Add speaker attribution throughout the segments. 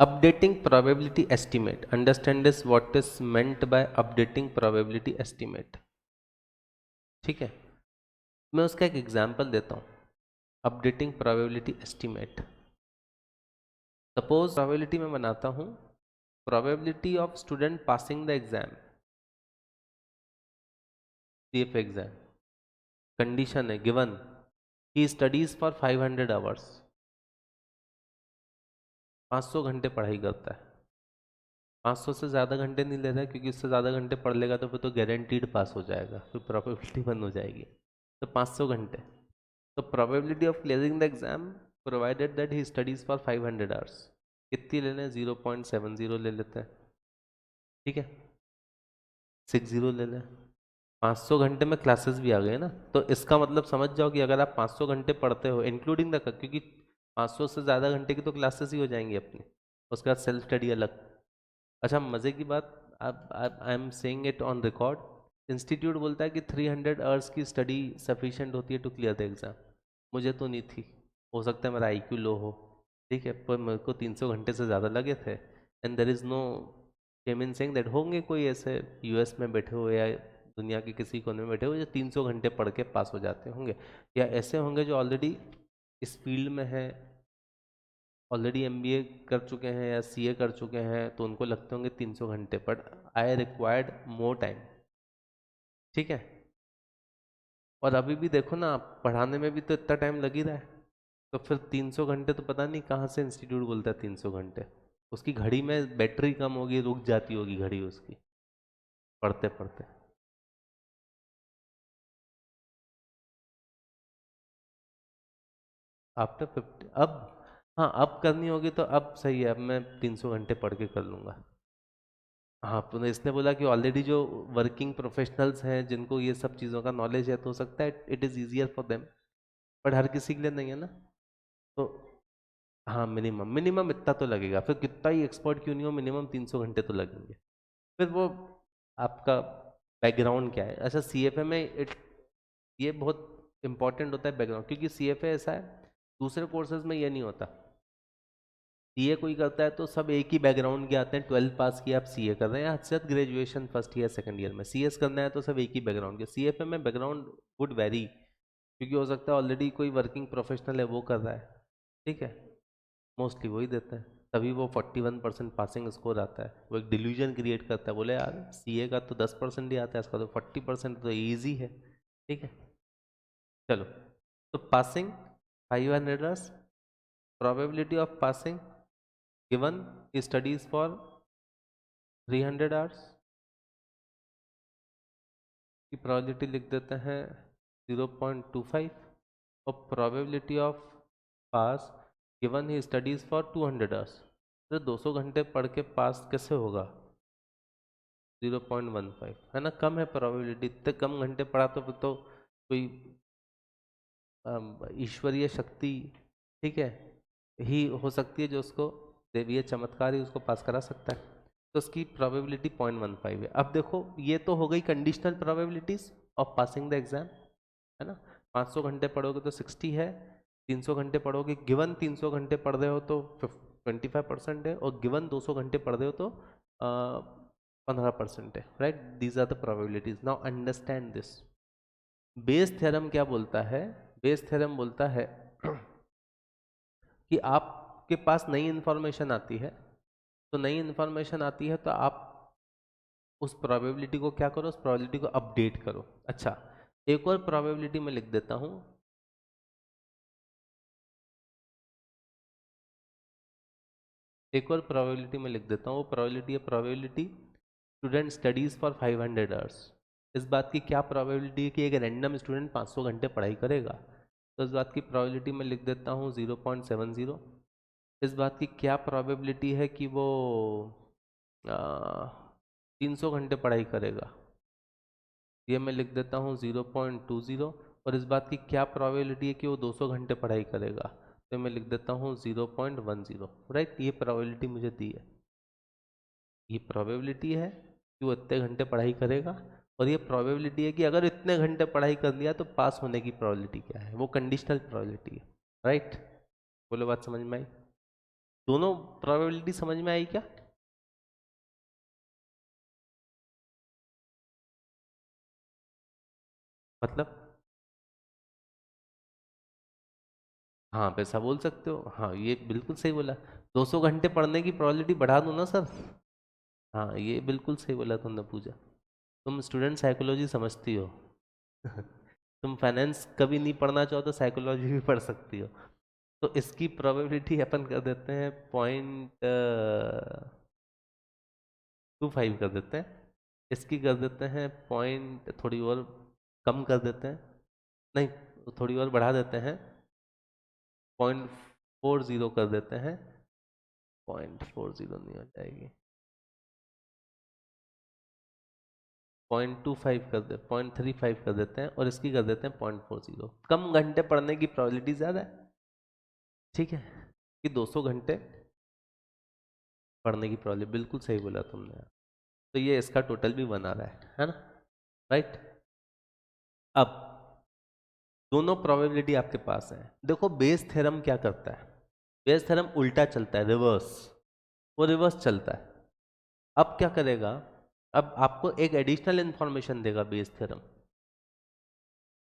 Speaker 1: Updating probability estimate. Understand this, what is meant by updating probability estimate. ठीक है, मैं उसका एक एग्जांपल देता हूँ. Updating probability estimate. Suppose probability में बनाता हूँ probability of student passing the exam, CF exam. Condition है given he studies for 500 hours. 500 घंटे पढ़ाई करता है. 500 से ज़्यादा घंटे नहीं ले रहा है, क्योंकि उससे ज़्यादा घंटे पढ़ लेगा तो फिर तो गारंटीड पास हो जाएगा, फिर प्रोबेबिलिटी बंद हो जाएगी. तो 500 घंटे. तो probability of clearing the exam provided that he studies for 500 hours. कितनी ले लें? 0.70 ले लेते हैं. ठीक है, 60 ले लें. 500 घंटे में क्लासेस भी आ गए ना, तो इसका मतलब समझ जाओ कि अगर आप 500 घंटे पढ़ते हो इंक्लूडिंग द, क्योंकि 500 से ज़्यादा घंटे की तो क्लासेस ही हो जाएंगी अपनी, उसके बाद सेल्फ स्टडी अलग. अच्छा, मज़े की बात, अब I am saying it on record. Institute बोलता है कि 300 आवर्स की स्टडी सफिशिएंट होती है टू क्लियर द एग्ज़ाम. मुझे तो नहीं थी, हो सकता है मेरा आईक्यू लो हो. ठीक है, पर मेरे को 300 घंटे से ज़्यादा लगे थे. And there is no shame in saying that. होंगे कोई ऐसे यूएस में बैठे हुए या दुनिया के किसी कोने में बैठे हुए जो 300 घंटे पढ़ के पास हो जाते होंगे, या ऐसे होंगे जो ऑलरेडी इस फील्ड में है, ऑलरेडी एमबीए कर चुके हैं या सीए कर चुके हैं, तो उनको लगते होंगे 300 घंटे. But I required more time. ठीक है, और अभी भी देखो ना, आप पढ़ाने में भी तो इतना टाइम लग ही रहा है. तो फिर 300 घंटे तो पता नहीं कहाँ से इंस्टीट्यूट बोलता है 300 घंटे. उसकी घड़ी में बैटरी कम होगी, रुक जाती होगी घड़ी उसकी पढ़ते पढ़ते. आफ्टर 50 अब, हाँ अब करनी होगी तो अब सही है, अब मैं 300 घंटे पढ़ के कर लूँगा. हाँ, तो इसने बोला कि ऑलरेडी जो वर्किंग प्रोफेशनल्स हैं जिनको ये सब चीज़ों का नॉलेज है, तो हो सकता है it is easier for them. But हर किसी के लिए नहीं है ना. तो हाँ, मिनिमम मिनिमम इतना तो लगेगा, फिर कितना ही एक्सपर्ट क्यों नहीं हो, मिनिमम 300 घंटे तो लगेंगे. फिर वो आपका बैकग्राउंड क्या है. अच्छा, सीएफए में ये बहुत इंपॉर्टेंट होता है बैकग्राउंड, क्योंकि सीएफए ऐसा है, दूसरे कोर्सेज में ये नहीं होता. सीए कोई करता है तो सब एक ही बैकग्राउंड के आते हैं. 12 पास किया, आप सीए कर रहे हैं, हद से हद graduation first year second year में. सीएस करना है तो सब एक ही बैकग्राउंड के. सीएफए में बैकग्राउंड वुड वेरी, क्योंकि हो सकता है ऑलरेडी कोई वर्किंग प्रोफेशनल है वो कर रहा है. ठीक है, मोस्टली वही देते हैं, तभी वो 41% पासिंग स्कोर आता है. वो एक डिल्यूजन क्रिएट करता है, बोले यार सीए का तो 10% ही आता है, इसका तो 40% तो ईजी है. ठीक है, चलो. तो passing 500, probability of passing given studies for 300 hours की प्रोबेबिलिटी लिख देते हैं 0.25. और probability of pass given he studies for 200 hours. तो 200 घंटे पढ़ के पास कैसे होगा? 0.15 है ना, कम है प्रोबेबिलिटी. इतने कम घंटे पढ़ा तो फिर तो कोई ईश्वरीय शक्ति, ठीक है, ही हो सकती है जो उसको देवीय चमत्कार ही उसको पास करा सकता है. तो उसकी प्रोबेबिलिटी 0.15 है. अब देखो, ये तो हो गई conditional probabilities of passing the exam, है ना. 500 घंटे पढ़ोगे तो 60 है, 300 घंटे पढ़ोगे, गिवन 300 घंटे पढ़ रहे हो तो 25% है, और गिवन 200 घंटे पढ़ रहे हो तो 15% है. Right, these are the probabilities. Now understand this. Bayes theorem क्या बोलता है? बेस थ्योरम बोलता है कि आपके पास नई इन्फॉर्मेशन आती है, तो नई इन्फॉर्मेशन आती है तो आप उस प्रोबेबिलिटी को क्या करो, उस प्रोबेबिलिटी को अपडेट करो. अच्छा, एक और प्रोबेबिलिटी मैं लिख देता हूं. एक और प्रोबेबिलिटी मैं लिख देता हूँ. वो प्रोबेबिलिटी है probability student studies for 500 hours. इस बात की क्या प्रोबेबिलिटी है कि एक रैंडम स्टूडेंट 500 घंटे पढ़ाई करेगा? तो इस बात की प्रोबेबिलिटी मैं लिख देता हूँ 0.70. इस बात की क्या प्रोबेबिलिटी है कि वो 300 घंटे पढ़ाई करेगा? ये मैं लिख देता हूँ 0.20. और इस बात की क्या प्रोबेबिलिटी है कि वो 200 घंटे पढ़ाई करेगा? तो मैं लिख देता हूँ 0.10. राइट, ये प्रोबेबिलिटी मुझे दी है. ये प्रोबेबिलिटी है कि वो इतने घंटे पढ़ाई करेगा, और ये प्रोबेबिलिटी है कि अगर इतने घंटे पढ़ाई कर लिया तो पास होने की प्रोबेबिलिटी क्या है. वो कंडीशनल प्रोबेबिलिटी है. राइट, बोलो, बात समझ में आई? दोनों प्रोबेबिलिटी समझ में आई क्या? मतलब हाँ वैसा बोल सकते हो, हाँ ये बिल्कुल सही बोला। 200 घंटे पढ़ने की प्रोबेबिलिटी बढ़ा दूं ना सर? हाँ ये बिल्कुल सही बोला तुमने पूजा। तुम स्टूडेंट साइकोलॉजी समझती हो। तुम फाइनेंस कभी नहीं पढ़ना चाहो तो साइकोलॉजी भी पढ़ सकती हो। तो इसकी प्रोबेबिलिटी अपन कर देते हैं 0.25 कर देते हैं। इसकी कर देते हैं पॉइंट, थोड़ी और कम कर देते हैं, नहीं थोड़ी और बढ़ा देते हैं, 0.40 कर देते हैं। 0.40 नहीं हो जाएगी, 0.25 कर दे, 0.35 कर देते हैं, और इसकी कर देते हैं 0.40। कम घंटे पढ़ने की प्रोबेबिलिटी ज़्यादा है, ठीक है, कि 200 घंटे पढ़ने की प्रोबेबिलिटी, बिल्कुल सही बोला तुमने। तो ये इसका टोटल भी बना रहा है ना, राइट। अब दोनों प्रोबेबिलिटी आपके पास है। देखो बेस थ्योरम क्या करता है, बेस थ्योरम उल्टा चलता है, रिवर्स, वो रिवर्स चलता है। अब क्या करेगा, अब आपको एक एडिशनल इंफॉर्मेशन देगा बेस थ्योरम।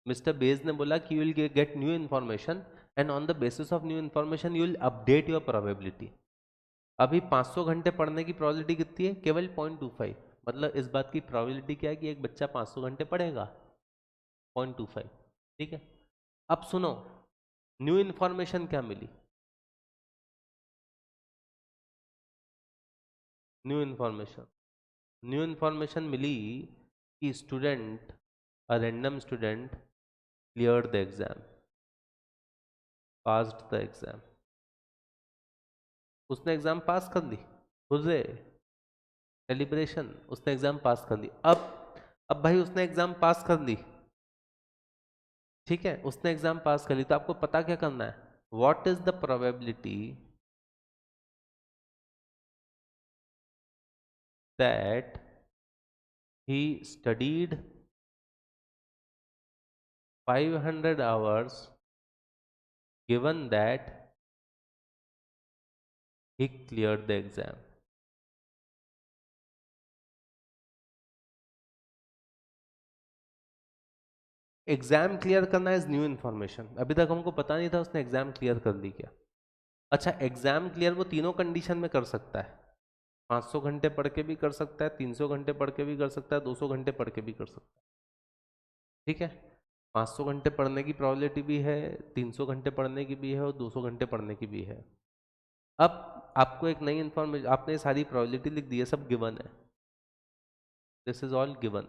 Speaker 1: मिस्टर बेज ने बोला कि you will get new information and on the basis of new information you will update your probability. अभी 500 घंटे पढ़ने की प्रोबेबिलिटी कितनी है, केवल 0.25। मतलब इस बात की प्रोबेबिलिटी क्या है कि एक बच्चा 500 घंटे पढ़ेगा, 0.25, ठीक है। अब सुनो, न्यू इन्फॉर्मेशन क्या मिली, न्यू इन्फॉर्मेशन, न्यू इन्फॉर्मेशन मिली कि student, a random student cleared the exam, passed the exam. उसने एग्जाम पास कर ली, हुर्रे, सेलिब्रेशन, उसने एग्जाम पास कर ली। अब भाई उसने एग्जाम पास कर ली, ठीक है, उसने एग्जाम पास कर ली, तो आपको पता क्या करना है, what is the probability that he studied 500 hours given that he cleared the exam। Exam clear करना इज न्यू इन्फॉर्मेशन, अभी तक हमको पता नहीं था उसने एग्जाम क्लियर कर ली क्या। अच्छा एग्जाम क्लियर वो तीनों कंडीशन में कर सकता है, 500 घंटे पढ़ के भी कर सकता है, 300 घंटे पढ़ के भी कर सकता है, 200 घंटे पढ़ के भी कर सकता है, ठीक है। 500 घंटे पढ़ने की प्रोबेबिलिटी भी है, 300 घंटे पढ़ने की भी है, और 200 घंटे पढ़ने की भी है। अब आपको एक नई इन्फॉर्मेशन, आपने सारी प्रोबेबिलिटी लिख दी है, सब गिवन है, this is all given.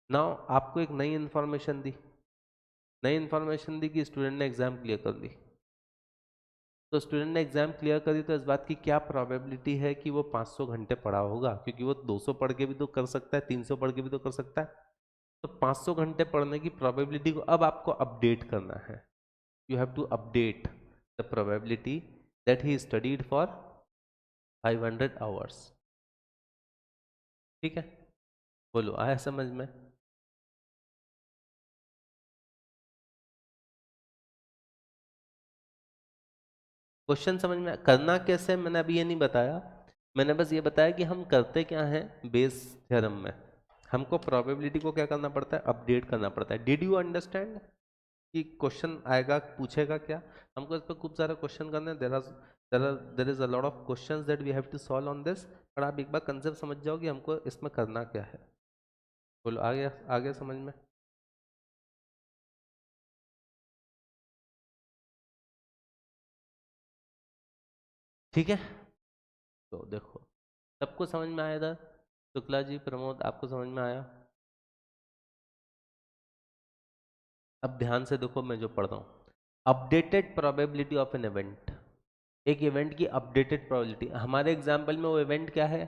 Speaker 1: Now आपको एक नई इन्फॉर्मेशन दी, नई इन्फॉर्मेशन दी कि स्टूडेंट ने एग्जाम क्लियर कर ली। तो स्टूडेंट ने एग्जाम क्लियर करी, तो इस बात की क्या प्रोबेबिलिटी है कि वो 500 घंटे पढ़ा होगा, क्योंकि वो 200 पढ़ के भी तो कर सकता है, 300 पढ़ के भी तो कर सकता है। तो 500 घंटे पढ़ने की प्रोबेबिलिटी को अब आपको अपडेट करना है, you have to update the probability that he studied for 500 hours, ठीक है। बोलो आया समझ में? क्वेश्चन समझ में? करना कैसे मैंने अभी ये नहीं बताया, मैंने बस ये बताया कि हम करते क्या हैं बेस थ्योरम में, हमको प्रोबेबिलिटी को क्या करना पड़ता है, अपडेट करना पड़ता है। डिड यू अंडरस्टैंड कि क्वेश्चन आएगा, पूछेगा क्या, हमको इस पर खूब सारे क्वेश्चन करने हैं, there is a lot of questions that we have to solve on this. पर आप एक बार कंसेप्ट समझ जाओ कि हमको इसमें करना क्या है। बोलो आ गया समझ में? ठीक है, तो देखो सबको समझ में आया था, शुक्ला जी, प्रमोद, आपको समझ में आया? अब ध्यान से देखो मैं जो पढ़ रहा हूँ, updated probability of an event, एक इवेंट की अपडेटेड प्रोबेबिलिटी। हमारे एग्जाम्पल में वो इवेंट क्या है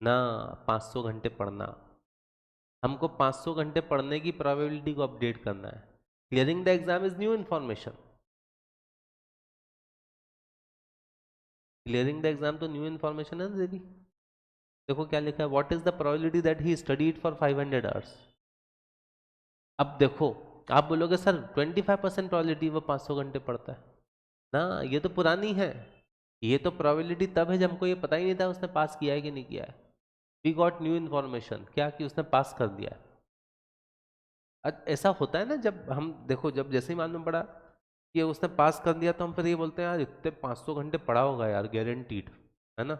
Speaker 1: ना, 500 घंटे पढ़ना। हमको 500 घंटे पढ़ने की प्रोबेबिलिटी को अपडेट करना है। Clearing the exam is new information, clearing the exam तो न्यू इन्फॉर्मेशन है दीदी। देखो क्या लिखा है, what is the probability that he studied for 500 hours. अब देखो आप बोलोगे सर 25% प्रोबेबिलिटी वो 500 घंटे पढ़ता है, ना, ये तो पुरानी है। ये तो प्रोबेबिलिटी तब है जब हमको ये पता ही नहीं था उसने पास किया है कि नहीं किया है। वी गॉट न्यू इन्फॉर्मेशन, क्या कि उसने पास कर दिया है। ऐसा होता है ना, जब हम देखो, जब जैसे ही मालूम पड़ा कि उसने पास कर दिया तो हम फिर ये बोलते हैं यार इतने 500 घंटे पढ़ा होगा यार, गारंटीड, है ना।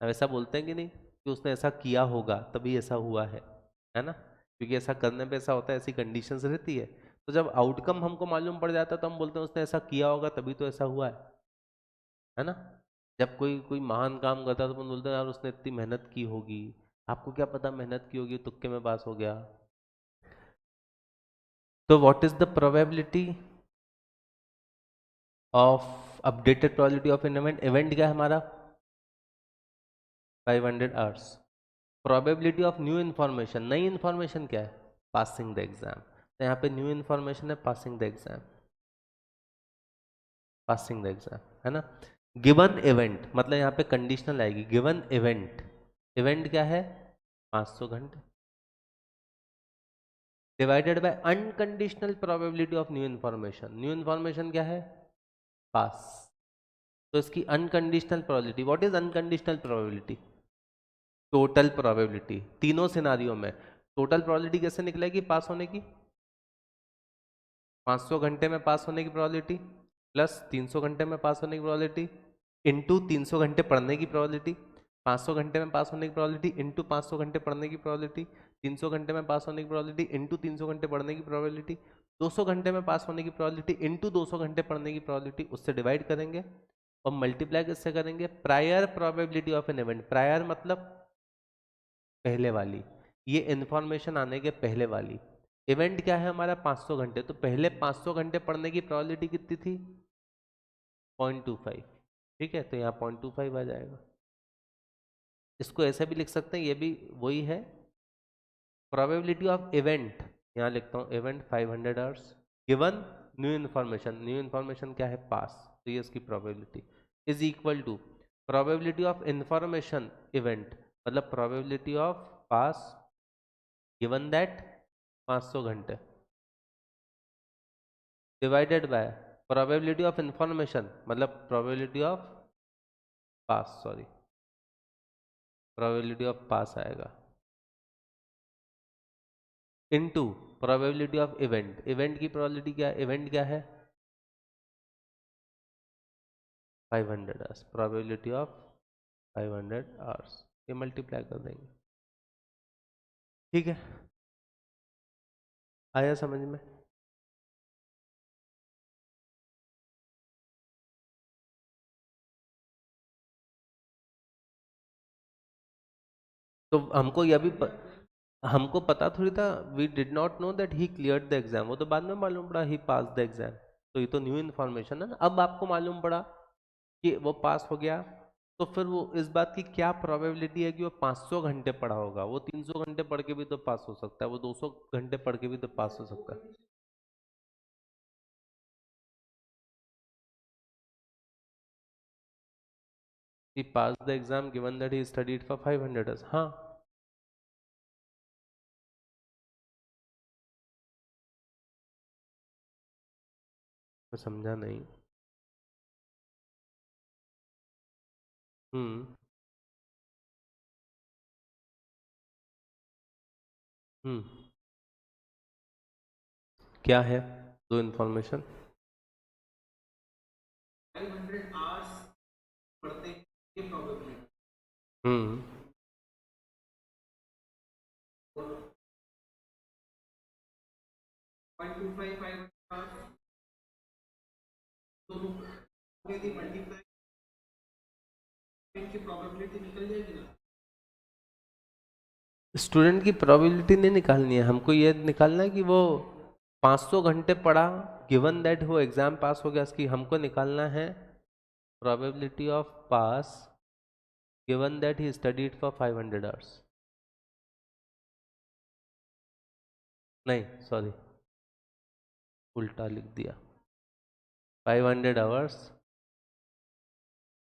Speaker 1: हम ऐसा बोलते हैं कि नहीं, कि उसने ऐसा किया होगा तभी ऐसा हुआ है ना। क्योंकि ऐसा करने पे ऐसा होता है, ऐसी कंडीशंस रहती है। तो जब आउटकम हमको मालूम पड़ जाता है तो हम बोलते हैं उसने ऐसा किया होगा तभी तो ऐसा हुआ है ना। जब कोई कोई महान काम करता है तो अपन बोलते हैं यार उसने इतनी मेहनत की होगी। आपको क्या पता मेहनत की होगी, तुक्के में पास हो गया। तो what is the probability of updated probability of an event? Event क्या है हमारा? 500 hours. Probability of new information, नई इन्फॉर्मेशन क्या है? Passing the exam. तो यहाँ पे न्यू इन्फॉर्मेशन है passing the exam, passing the exam, है ना। गिवन इवेंट मतलब यहाँ पे कंडीशनल आएगी, गिवन इवेंट। इवेंट क्या है? 500 घंटे divided bye unconditional probability of new information. New information क्या है? पास। तो इसकी unconditional probability, what is unconditional probability? Total probability. तीनों सिनारियों में टोटल प्रोबेबिलिटी कैसे निकलेगी पास होने की? 500 घंटे में पास होने की प्रोबेबिलिटी प्लस 300 घंटे में पास होने की प्रोबेबिलिटी इंटू 300 घंटे पढ़ने की प्रोबेबिलिटी, 500 घंटे में पास होने की प्रोबेबिलिटी इंटू 500 घंटे पढ़ने की प्रोबेबिलिटी, 300 घंटे में पास होने की प्रोबेबिलिटी इंटू 300 घंटे पढ़ने की प्रोबेबिलिटी, 200 घंटे में पास होने की प्रोबेबिलिटी इंटू 200 घंटे पढ़ने की प्रोबेबिलिटी, उससे डिवाइड करेंगे और मल्टीप्लाई किससे करेंगे? Prior probability of an event. Prior मतलब पहले वाली, ये इन्फॉर्मेशन आने के पहले वाली। इवेंट क्या है हमारा? 500 घंटे। तो पहले 500 घंटे पढ़ने की प्रोबेबिलिटी कितनी थी? 0.25। ठीक है, तो यहाँ 0.25 आ जाएगा। इसको ऐसे भी लिख सकते हैं, ये भी वही है। प्रोबेबिलिटी ऑफ इवेंट, यहाँ लिखता हूँ event 500 hours given new information. New information क्या है? पास। तो ये इसकी probability is equal to probability of information event, मतलब probability of pass given that 500 घंटे divided by probability of information, मतलब probability of pass, sorry, probability of pass आएगा into probability of event. Event की probability क्या है? Event क्या है? 500 hours. Probability of 500 hours, ये मल्टीप्लाई कर देंगे। ठीक है, आया समझ में? तो हमको यह भी हमको पता थोड़ी था, we did not know that he cleared the exam. वो तो बाद में मालूम पड़ा ही पास द एग्जाम। तो ये तो न्यू इन्फॉर्मेशन है ना। अब आपको मालूम पड़ा कि वो पास हो गया, तो फिर वो इस बात की क्या प्रोबेबिलिटी है कि वो 500 घंटे पढ़ा होगा? वो 300 घंटे पढ़ के भी तो पास हो सकता है, वो 200 घंटे पढ़ के भी तो पास हो सकता है। He pass the exam given that he studied for 500 hours. हाँ, मैं समझा नहीं। हम्म। हम्म। क्या है दो इन्फॉर्मेशन? 500 आवर्स पढ़ने की प्रोबेबिलिटी। हम्म। और 0.25 आवर्स दोनों यदि मल्टीप्लाई की प्रोबेबिलिटी निकल जाएगी ना। स्टूडेंट की प्रोबेबिलिटी नहीं निकालनी है हमको, ये निकालना है कि वो 500 घंटे पढ़ा, गिवन दैट वो एग्जाम पास हो गया, इसकी हमको निकालना है probability of pass given that he studied for 500 hours. नहीं, सॉरी, उल्टा लिख दिया। 500 hours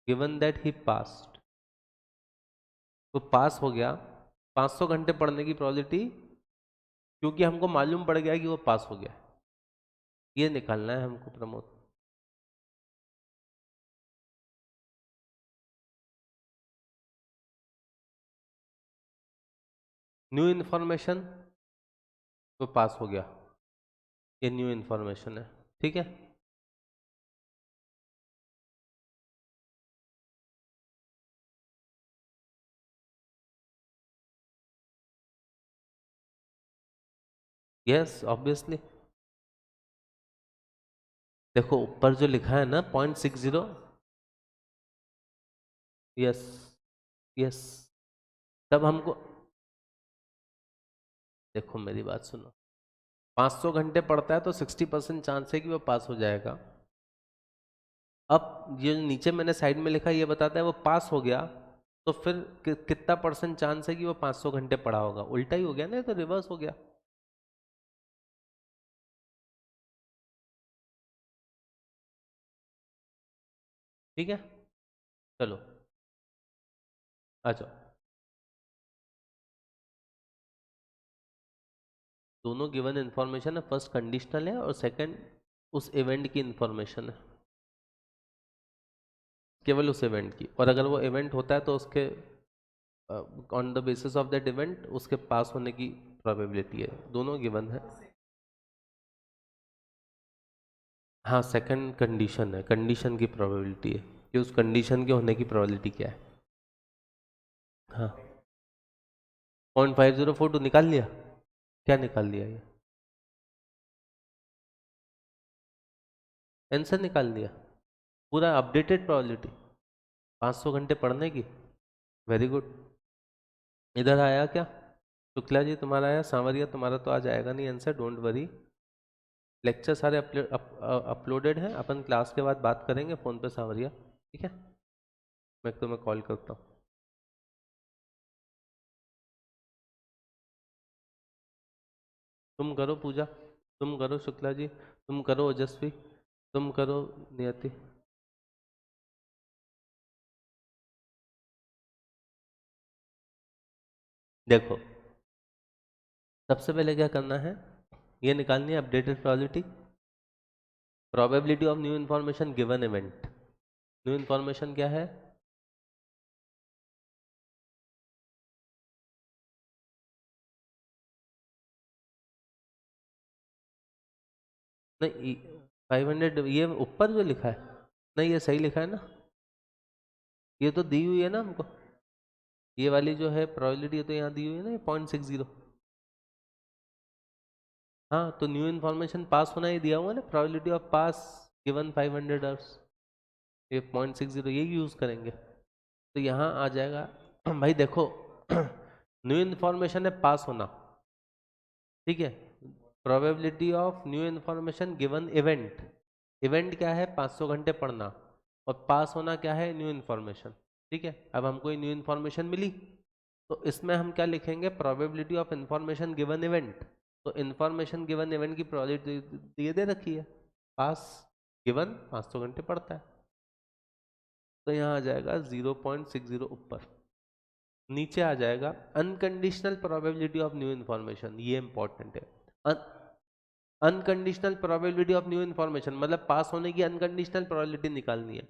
Speaker 1: given that he passed, तो पास हो गया। 500 घंटे पढ़ने की प्रोबेबिलिटी, क्योंकि हमको मालूम पड़ गया कि वो पास हो गया, ये निकालना है हमको प्रमोद। न्यू इन्फॉर्मेशन तो पास हो गया, ये न्यू इन्फॉर्मेशन है, ठीक है। यस ऑब्वियसली, देखो ऊपर जो लिखा है ना 0.60, यस यस, तब हमको, देखो मेरी बात सुनो, 500 घंटे पढ़ता है तो 60% चांस है कि वो पास हो जाएगा। अब ये नीचे मैंने साइड में लिखा ये बताता है वो पास हो गया, तो फिर कितना परसेंट चांस है कि वो 500 घंटे पढ़ा होगा, उल्टा ही हो गया ना, ये तो रिवर्स हो गया। ठीक है, चलो आ जाओ। दोनों गिवन इन्फॉर्मेशन है, फर्स्ट कंडीशनल है और सेकंड उस इवेंट की इन्फॉर्मेशन है, केवल उस इवेंट की, और अगर वो इवेंट होता है तो उसके on the basis of that event उसके पास होने की प्रोबेबिलिटी है, दोनों गिवन है। हाँ सेकंड कंडीशन है, कंडीशन की प्रोबेबिलिटी है कि उस कंडीशन के होने की प्रोबेबिलिटी क्या है। हाँ 0.5042 निकाल लिया, क्या निकाल लिया, ये आंसर निकाल लिया, पूरा अपडेटेड प्रोबेबिलिटी 500 घंटे पढ़ने की। वेरी गुड, इधर आया क्या, शुक्ला जी तुम्हारा आया, सांवरिया तुम्हारा तो आज आएगा नहीं आंसर, डोंट वरी। लेक्चर सारे अपलोडेड हैं, अपन क्लास के बाद बात करेंगे फ़ोन पे सांवरिया, ठीक है, मैं तुम्हें कॉल करता हूँ। तुम करो पूजा, तुम करो शुक्ला जी, तुम करो ओजस्वी, तुम करो नियति। देखो सबसे पहले क्या करना है, ये निकालनी है updated probability, probability of new information given event. New information क्या है, नहीं 500, ये ऊपर जो लिखा है, नहीं ये सही लिखा है ना, ये तो दी हुई है ना हमको, ये वाली जो है प्रोबेबिलिटी, ये तो यहाँ दी हुई है ना, ये 0.60। हाँ तो न्यू इन्फॉर्मेशन पास होना ही दिया हुआ है ना, probability of pass given 500 hours, ये 0.60 यही यूज़ करेंगे, तो यहाँ आ जाएगा। भाई देखो न्यू इन्फॉर्मेशन है पास होना, ठीक है, probability of new information given event, event क्या है 500 घंटे पढ़ना, और पास होना क्या है न्यू इन्फॉर्मेशन, ठीक है। अब हमको ये न्यू इन्फॉर्मेशन मिली, तो इसमें हम क्या लिखेंगे, probability of information given event, तो इन्फॉर्मेशन गिवन इवेंट की प्रोबेबिलिटी ये दे रखी है, पास गिवन 500 घंटे पढ़ता है, तो यहाँ आ जाएगा 0.60 ऊपर। नीचे आ जाएगा unconditional probability of new information, ये इंपॉर्टेंट है। Unconditional probability of new information मतलब पास होने की अनकंडीशनल प्रोबेबिलिटी निकालनी है,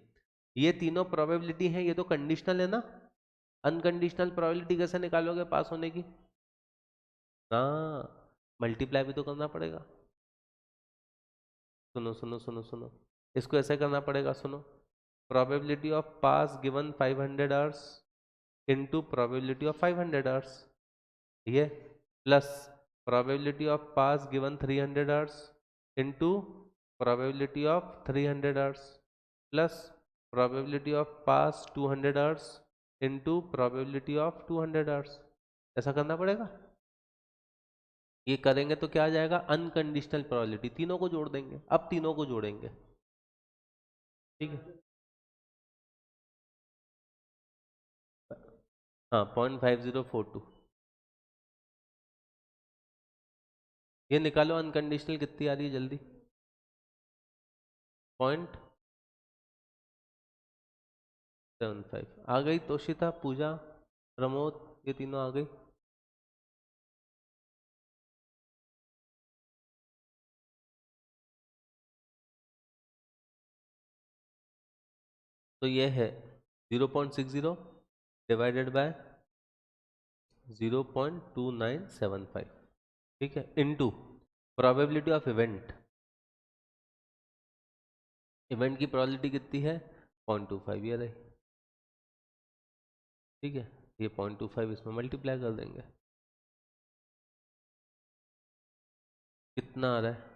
Speaker 1: ये तीनों प्रोबेबिलिटी है, ये तो कंडीशनल है ना, अनकंडीशनल प्रोबेबिलिटी कैसे निकालोगे पास होने की, हाँ मल्टीप्लाई भी तो करना पड़ेगा। सुनो सुनो सुनो सुनो, इसको ऐसे करना पड़ेगा, सुनो, probability of pass given 500 hours into probability of 500 hours, ये plus probability of pass given 300 hours into probability of 300 hours plus probability of pass 200 hours into probability of 200 hours, ऐसा करना पड़ेगा। ये करेंगे तो क्या आ जाएगा, अनकंडीशनल प्रोबेबिलिटी, तीनों को जोड़ देंगे, अब तीनों को जोड़ेंगे, ठीक है। हाँ 0.5042, ये निकालो अनकंडीशनल कितनी आ रही है जल्दी, 0.75 आ गई, तोशिता पूजा प्रमोद ये तीनों आ गई। तो ये है 0.60 डिवाइडेड बाय 0.2975, ठीक है, into probability of event. Event की प्रोबेबिलिटी कितनी है? 0.25, ये रही, ठीक है। ये 0.25 इसमें मल्टीप्लाई कर देंगे, कितना आ रहा है?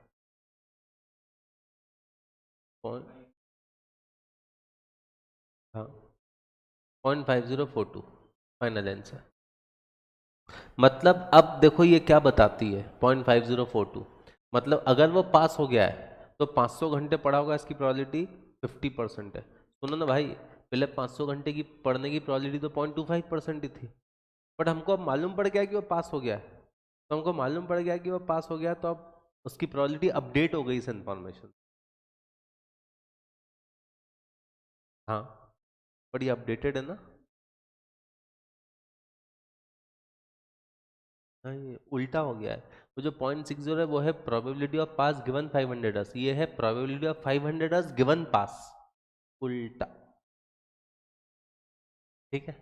Speaker 1: हाँ, 0.5042 फाइनल आंसर। मतलब अब देखो ये क्या बताती है 0.5042, मतलब अगर वो पास हो गया है तो 500 घंटे पढ़ा होगा, इसकी प्रोबेबिलिटी 50% है। सुनो ना भाई, पहले 500 घंटे की पढ़ने की प्रोबेबिलिटी तो 0.25% ही थी, बट हमको अब मालूम पड़ गया कि वो पास हो गया है, तो हमको मालूम पड़ गया कि वो पास हो गया, तो अब उसकी प्रोबेबिलिटी अपडेट हो गई इस इंफॉर्मेशन। हाँ, बट ये अपडेटेड है ना। हाँ, ये उल्टा हो गया है। वो जो 0.60 है वो है probability of pass given 500 hours, ये है probability of 500 hours given pass, उल्टा, ठीक है।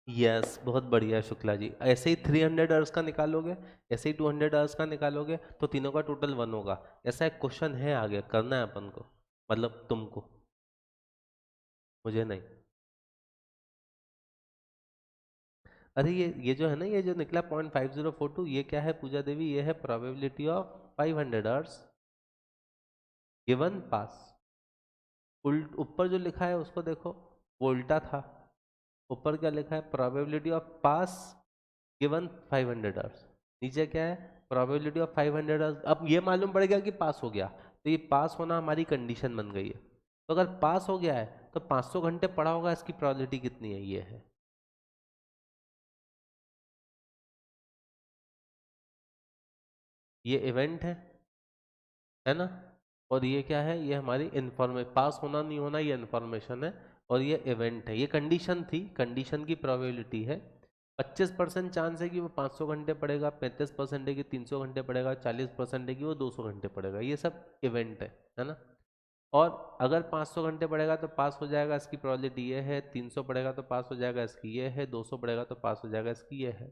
Speaker 1: यस, बहुत बढ़िया शुक्ला जी, ऐसे ही 300 आवर्स का निकालोगे, ऐसे ही 200 आवर्स का निकालोगे, तो तीनों का टोटल 1 होगा। ऐसा एक क्वेश्चन है, आगे करना है अपन को, मतलब तुमको, मुझे नहीं। अरे ये जो है ना, ये जो निकला 0.5042, ये क्या है पूजा देवी? ये है प्रोबेबिलिटी ऑफ 500 आवर्स गिवन पास। उल्ट ऊपर जो लिखा है उसको देखो, वो उल्टा था। ऊपर क्या लिखा है? Probability of pass given 500 hours. नीचे क्या है? Probability of 500 hours. अब ये मालूम पड़ गया कि पास हो गया, तो ये पास होना हमारी कंडीशन बन गई है। तो अगर पास हो गया है तो 500 घंटे पढ़ा होगा, इसकी प्रोबेबिलिटी कितनी है? ये है, ये इवेंट है ना। और ये क्या है? ये हमारी इंफॉर्मेशन, पास होना नहीं होना ये इंफॉर्मेशन है, और ये इवेंट है। ये कंडीशन थी, कंडीशन की प्रोबेबिलिटी है। 25% चांस है कि वो 500 घंटे पढ़ेगा, 35% है कि 300 घंटे पढ़ेगा, 40% है कि वो 200 घंटे पढ़ेगा। ये सब इवेंट है ना। और अगर 500 घंटे पढ़ेगा तो पास हो जाएगा, इसकी प्रोबेबिलिटी ये है। 300 पढ़ेगा तो पास हो जाएगा, इसकी ये है। 200 पढ़ेगा तो पास हो जाएगा, इसकी ये है।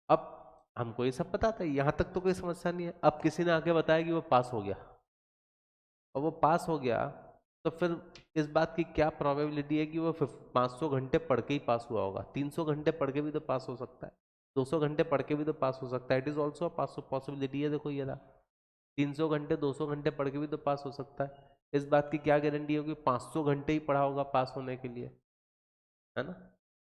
Speaker 1: अब हमको ये सब पता था, यहाँ तक तो कोई समस्या नहीं है। अब किसी ने आके बताया कि वो पास हो गया, और वो पास हो गया, तो फिर इस बात की क्या प्रोबेबिलिटी है कि वो 500 घंटे पढ़ के ही पास हुआ होगा? 300 घंटे पढ़ के भी तो पास हो सकता है, 200 घंटे पढ़ के भी तो पास हो सकता है। इट इज ऑल्सो पॉसिबिलिटी है। देखो ये रहा, 300 घंटे 200 घंटे पढ़ के भी तो पास हो सकता है। इस बात की क्या गारंटी होगी? 500 घंटे ही पढ़ा होगा पास होने के लिए, है ना।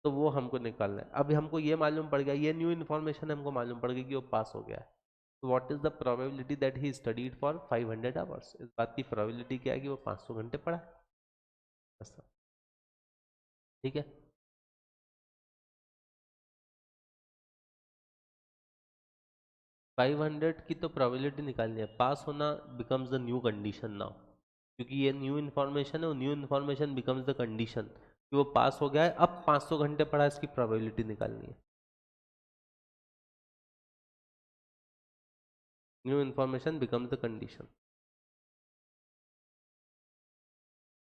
Speaker 1: तो वो हमको निकालना है। अभी हमको ये मालूम पड़ गया, ये न्यू इन्फॉर्मेशन हमको मालूम पड़ गई कि वो पास हो गया है। तो what is the probability that he studied for 500 hours? इस बात की प्रोबेबिलिटी क्या है कि वो 500 घंटे पढ़ा है, बस। ठीक है। 500 की तो प्रोबेबिलिटी निकालनी है, पास होना becomes the new condition now, क्योंकि ये न्यू इन्फॉर्मेशन है, वो new information becomes the condition कि वो पास हो गया है। अब 500 घंटे पढ़ा, इसकी प्रोबेबिलिटी निकालनी है। New information becomes the condition,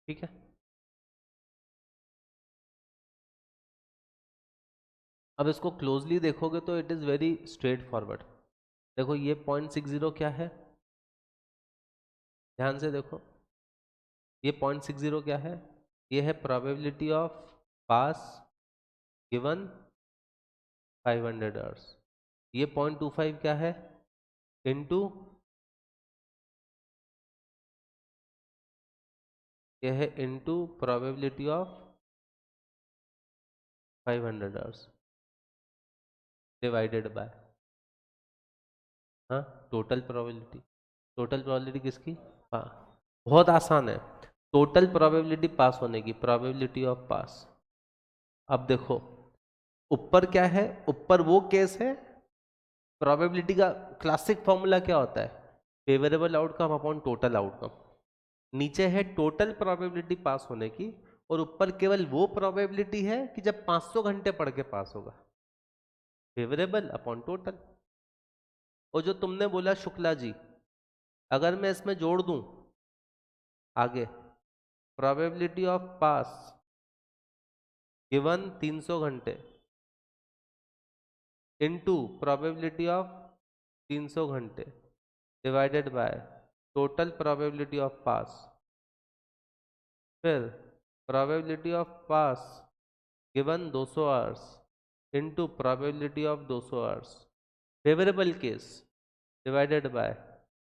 Speaker 1: ठीक है। अब इसको क्लोजली देखोगे तो it is very straight forward. देखो ये 0.60 क्या है, ध्यान से देखो। ये 0.60 क्या है? ये है probability of pass given 500 hours. ये 0.25 क्या है? इनटू, ये है into probability of 500 hours divided by, हाँ, टोटल प्रोबेबिलिटी। टोटल प्रोबेबिलिटी किसकी? हाँ, बहुत आसान है। टोटल प्रोबेबिलिटी पास होने की, प्रोबेबिलिटी ऑफ पास। अब देखो ऊपर क्या है? ऊपर वो केस है, प्रोबेबिलिटी का क्लासिक फॉर्मूला क्या होता है? Favourable outcome upon total outcome. नीचे है टोटल प्रोबेबिलिटी पास होने की, और ऊपर केवल वो प्रोबेबिलिटी है कि जब 500 घंटे पढ़ के पास होगा, फेवरेबल अपॉन टोटल। और जो तुमने बोला शुक्ला जी, अगर मैं इसमें जोड़ दूं आगे, प्रोबेबिलिटी ऑफ पास गिवन 300 घंटे इनटू प्रोबेबिलिटी ऑफ 300 घंटे divided by total probability of pass, फिर probability of pass given 200 hours into probability of 200 hours favourable case divided by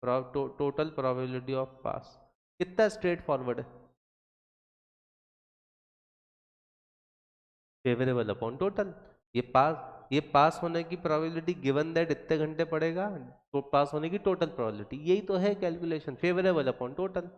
Speaker 1: total probability of pass. कितना स्ट्रेट फॉरवर्ड है, favourable upon total. ये pass होने की probability given that इतने घंटे पड़ेगा, तो पास होने की टोटल प्रोबेबिलिटी, यही तो है कैलकुलेशन, फेवरेबल अपॉन टोटल।